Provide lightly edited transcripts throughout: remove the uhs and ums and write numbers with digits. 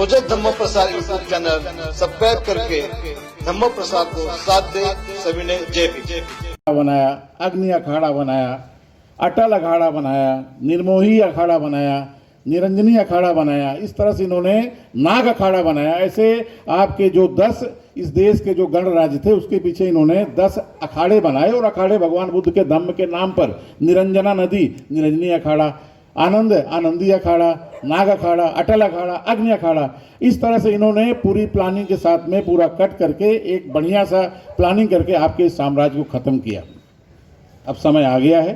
रोजक धम्म प्रसाद YouTube channel subscribe करके धम्म प्रसाद को साथ दे। सभी ने जय भीम। बनाया, अग्नि अखाड़ा बनाया, अटल अखाड़ा बनाया, निर्मोही अखाड़ा बनाया, निरंजनी अखाड़ा बनाया, इस तरह से इन्होंने नाग अखाड़ा बनाया। ऐसे आपके जो 10 इस देश के जो गणराज्य थे उसके पीछे इन्होंने 10 अखाड़े बनाए और अखाड़े भगवान बुद्ध के धम्म के नाम पर, निरंजना नदी निरंजनी अखाड़ा, आनंद आनंदी अखाड़ा, नाग अखाड़ा, अटल अखाड़ा, अग्नि अखाड़ा, इस तरह से इन्होंने पूरी प्लानिंग के साथ में पूरा कट करके एक बढ़िया सा प्लानिंग करके आपके इस साम्राज्य को खत्म किया। अब समय आ गया है,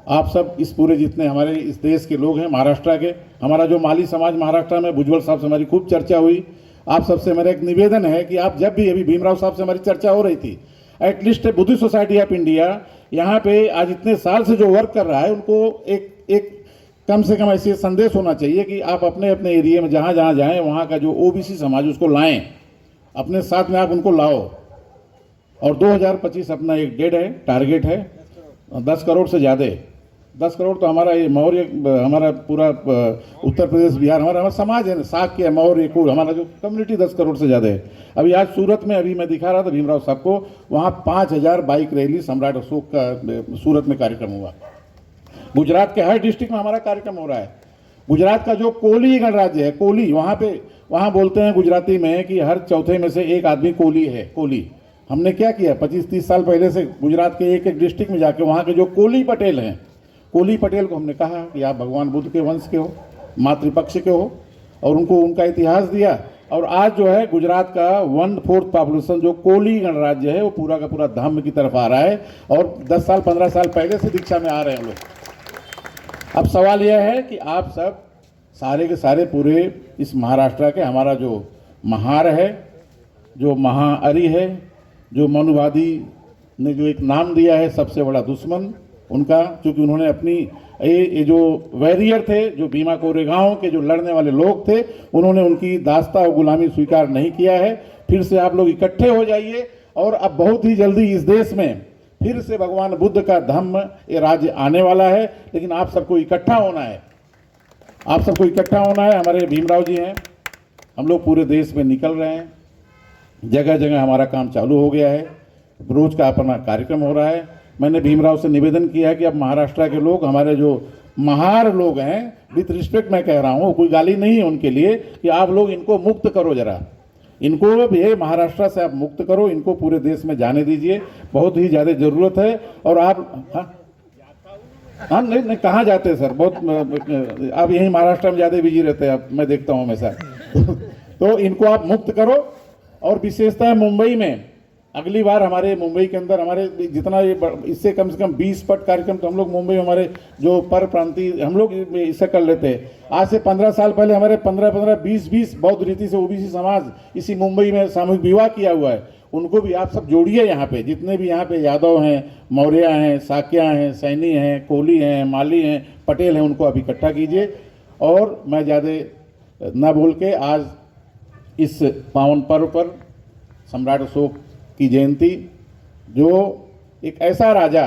आप सब इस पूरे जितने हमारे इस देश के लोग हैं, महाराष्ट्र के, हमारा जो माली समाज महाराष्ट्र में, भुजबल साहब से हमारी खूब चर्चा हुई। आप सबसे मेरा एक निवेदन है कि आप जब भी, अभी भीमराव साहब से हमारी चर्चा हो रही थी, at least Buddhist society of India यहाँ पे आज इतने साल से जो वर्क कर रहा है, उनको एक कम से कम ऐसे संदेश होना चाहिए कि आप अपने अपने एरिया में जहाँ जहाँ जाएँ वहाँ का जो ओबीसी समाज उसको लाएँ, अपने साथ में आप उनको लाओ। और 2025 अपना एक डेट है, टारगेट है 10 करोड़ से ज़्यादा। 10 करोड़ तो हमारा ये मौर्य, हमारा पूरा उत्तर प्रदेश बिहार, हमारा समाज है, साक्य मौर्य को हमारा जो कम्युनिटी 10 करोड़ से ज़्यादा है। अभी आज सूरत में, अभी मैं दिखा रहा था भीमराव साहब को, वहाँ 5000 बाइक रैली सम्राट अशोक का सूरत में कार्यक्रम हुआ। गुजरात के हर डिस्ट्रिक्ट में हमारा कार्यक्रम हो रहा है। गुजरात का जो कोली गणराज्य है, कोली, वहाँ बोलते हैं गुजराती में कि हर चौथे में से एक आदमी कोली है। कोली हमने क्या किया, 25-30 साल पहले से गुजरात के एक डिस्ट्रिक्ट में जाके वहाँ के जो कोली पटेल हैं, कोली पटेल को हमने कहा कि आप भगवान बुद्ध के वंश के हो, मातृपक्ष के हो, और उनको उनका इतिहास दिया। और आज जो है गुजरात का 1/4 पॉपुलेशन जो कोली गणराज्य है वो पूरा का पूरा धम्म की तरफ आ रहा है, और 10 साल 15 साल पहले से दीक्षा में आ रहे हैं लोग। अब सवाल यह है कि आप सब सारे के सारे पूरे इस महाराष्ट्र के, हमारा जो महार है, जो महाअरी है, जो मनुवादी ने जो एक नाम दिया है सबसे बड़ा दुश्मन उनका, क्योंकि उन्होंने अपनी ये जो वॉरियर थे, जो भीमा कोरेगांव के जो लड़ने वाले लोग थे, उन्होंने उनकी दास्ता और गुलामी स्वीकार नहीं किया है। फिर से आप लोग इकट्ठे हो जाइए, और अब बहुत ही जल्दी इस देश में फिर से भगवान बुद्ध का धम्म ये राज्य आने वाला है। लेकिन आप सबको इकट्ठा होना है, आप सबको इकट्ठा होना है। हमारे भीमराव जी हैं, हम लोग पूरे देश में निकल रहे हैं, जगह जगह हमारा काम चालू हो गया है, रोज का अपना कार्यक्रम हो रहा है। मैंने भीमराव से निवेदन किया है कि अब महाराष्ट्र के लोग, हमारे जो महार लोग हैं, विथ रिस्पेक्ट मैं कह रहा हूँ, कोई गाली नहीं है उनके लिए, कि आप लोग इनको मुक्त करो, जरा इनको ये महाराष्ट्र से आप मुक्त करो, इनको पूरे देश में जाने दीजिए, बहुत ही ज़्यादा ज़रूरत है। और आप हाँ नहीं कहाँ जाते हैं सर, बहुत आप यहीं महाराष्ट्र में ज़्यादा बिजी रहते हैं, मैं देखता हूँ हमेशा। तो इनको आप मुक्त करो। और विशेषतः मुंबई में अगली बार हमारे मुंबई के अंदर हमारे जितना ये इससे कम से कम 20 पट कार्यक्रम तो हम लोग मुंबई में हमारे जो पर प्रांतीय हम लोग इससे कर लेते हैं। आज से 15 साल पहले हमारे 15-15, 20-20 बौद्ध रीति से ओबीसी समाज इसी मुंबई में सामूहिक विवाह किया हुआ है। उनको भी आप सब जोड़िए यहाँ पे, जितने भी यहाँ पे यादव हैं, मौर्य हैं, साक्या हैं, सैनी हैं, कोली हैं, माली हैं, पटेल हैं, उनको अभी इकट्ठा कीजिए। और मैं ज़्यादा न बोल के आज इस पावन पर्व पर सम्राट अशोक की जयंती, जो एक ऐसा राजा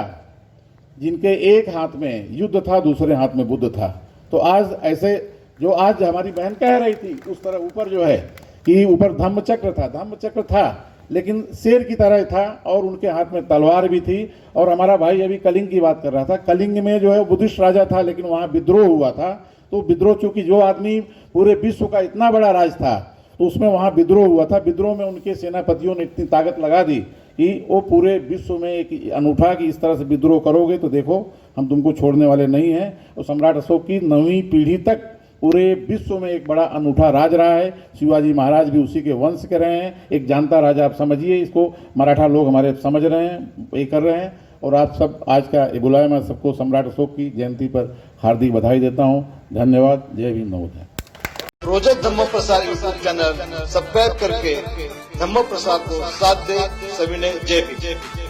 जिनके एक हाथ में युद्ध था, दूसरे हाथ में बुद्ध था, तो आज ऐसे जो आज हमारी बहन कह रही थी, उस तरह ऊपर जो है कि ऊपर धम्मचक्र था, लेकिन शेर की तरह था, और उनके हाथ में तलवार भी थी। और हमारा भाई अभी कलिंग की बात कर रहा था, कलिंग में जो है बुद्धिस्ट राजा था, लेकिन वहाँ विद्रोह हुआ था। तो विद्रोह, चूंकि जो आदमी पूरे विश्व का इतना बड़ा राज था, तो उसमें वहाँ विद्रोह हुआ था। विद्रोह में उनके सेनापतियों ने इतनी ताकत लगा दी कि वो पूरे विश्व में एक अनूठा कि इस तरह से विद्रोह करोगे तो देखो हम तुमको छोड़ने वाले नहीं हैं। तो सम्राट अशोक की 9वीं पीढ़ी तक पूरे विश्व में एक बड़ा अनूठा राज रहा है। शिवाजी महाराज भी उसी के वंश के रहे हैं, एक जानता राजा आप समझिए इसको। मराठा लोग हमारे समझ रहे हैं, ये कर रहे हैं। और आप सब आज का ये बुलाया, मैं सबको सम्राट अशोक की जयंती पर हार्दिक बधाई देता हूँ। धन्यवाद। जय भीम, नमोदय। रोजक धम्म प्रसाद यूट्यूब चैनल सब्सक्राइब करके धम्म प्रसाद को साथ दे। सभी ने जय भीम।